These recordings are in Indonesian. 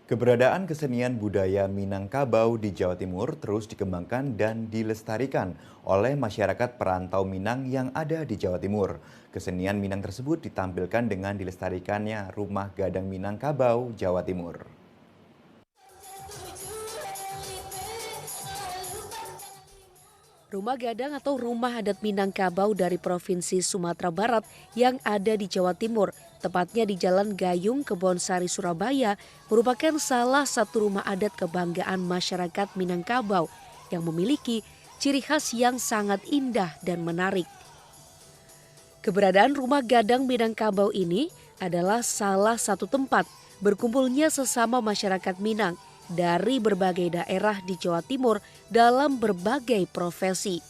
Keberadaan kesenian budaya Minangkabau di Jawa Timur terus dikembangkan dan dilestarikan oleh masyarakat perantau Minang yang ada di Jawa Timur. Kesenian Minang tersebut ditampilkan dengan dilestarikannya Rumah Gadang Minangkabau, Jawa Timur. Rumah Gadang atau Rumah Adat Minangkabau dari Provinsi Sumatera Barat yang ada di Jawa Timur, tepatnya di Jalan Gayung, Kebonsari, Surabaya, merupakan salah satu rumah adat kebanggaan masyarakat Minangkabau yang memiliki ciri khas yang sangat indah dan menarik. Keberadaan Rumah Gadang Minangkabau ini adalah salah satu tempat berkumpulnya sesama masyarakat Minang dari berbagai daerah di Jawa Timur dalam berbagai profesi.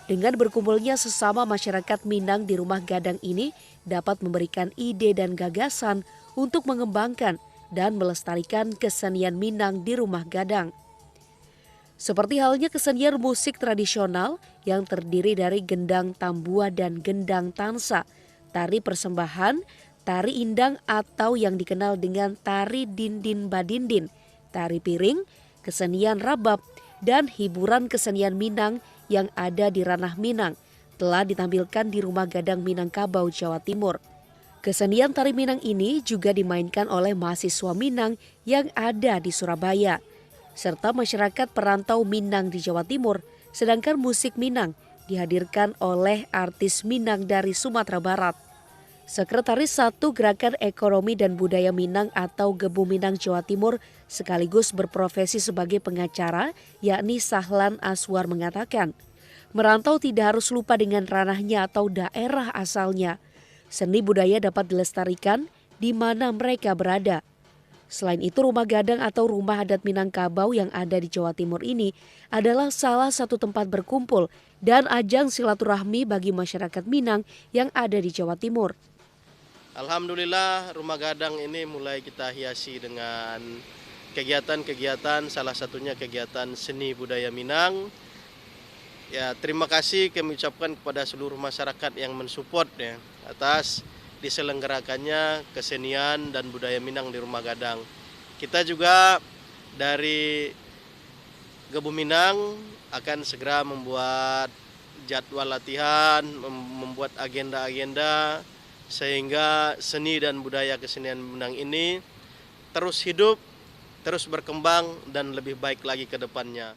Dengan berkumpulnya sesama masyarakat Minang di Rumah Gadang ini dapat memberikan ide dan gagasan untuk mengembangkan dan melestarikan kesenian Minang di Rumah Gadang. Seperti halnya kesenian musik tradisional yang terdiri dari gendang tambua dan gendang tansa, tari persembahan, tari indang atau yang dikenal dengan tari dindin badindin, tari piring, kesenian rabab, dan hiburan kesenian Minang yang ada di ranah Minang telah ditampilkan di Rumah Gadang Minangkabau, Jawa Timur. Kesenian tari Minang ini juga dimainkan oleh mahasiswa Minang yang ada di Surabaya, serta masyarakat perantau Minang di Jawa Timur, sedangkan musik Minang dihadirkan oleh artis Minang dari Sumatera Barat. Sekretaris 1 Gerakan Ekonomi dan Budaya Minang atau Gebu Minang Jawa Timur sekaligus berprofesi sebagai pengacara, yakni Sahlan Aswar mengatakan, merantau tidak harus lupa dengan ranahnya atau daerah asalnya. Seni budaya dapat dilestarikan di mana mereka berada. Selain itu, Rumah Gadang atau Rumah Adat Minangkabau yang ada di Jawa Timur ini adalah salah satu tempat berkumpul dan ajang silaturahmi bagi masyarakat Minang yang ada di Jawa Timur. Alhamdulillah Rumah Gadang ini mulai kita hiasi dengan kegiatan-kegiatan, salah satunya kegiatan seni budaya Minang. Ya, terima kasih kami ucapkan kepada seluruh masyarakat yang mensupport ya atas diselenggarakannya kesenian dan budaya Minang di Rumah Gadang. Kita juga dari Gebu Minang akan segera membuat jadwal latihan, membuat agenda-agenda sehingga seni dan budaya kesenian Minang ini terus hidup, terus berkembang dan lebih baik lagi ke depannya.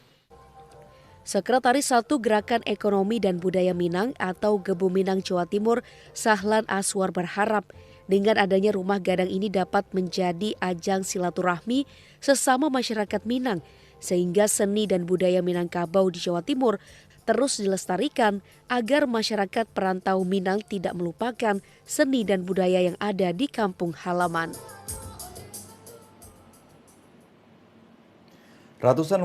Sekretaris 1 Gerakan Ekonomi dan Budaya Minang atau Gebu Minang Jawa Timur, Sahlan Aswar berharap dengan adanya Rumah Gadang ini dapat menjadi ajang silaturahmi sesama masyarakat Minang sehingga seni dan budaya Minangkabau di Jawa Timur terus dilestarikan agar masyarakat perantau Minang tidak melupakan seni dan budaya yang ada di kampung halaman. Ratusan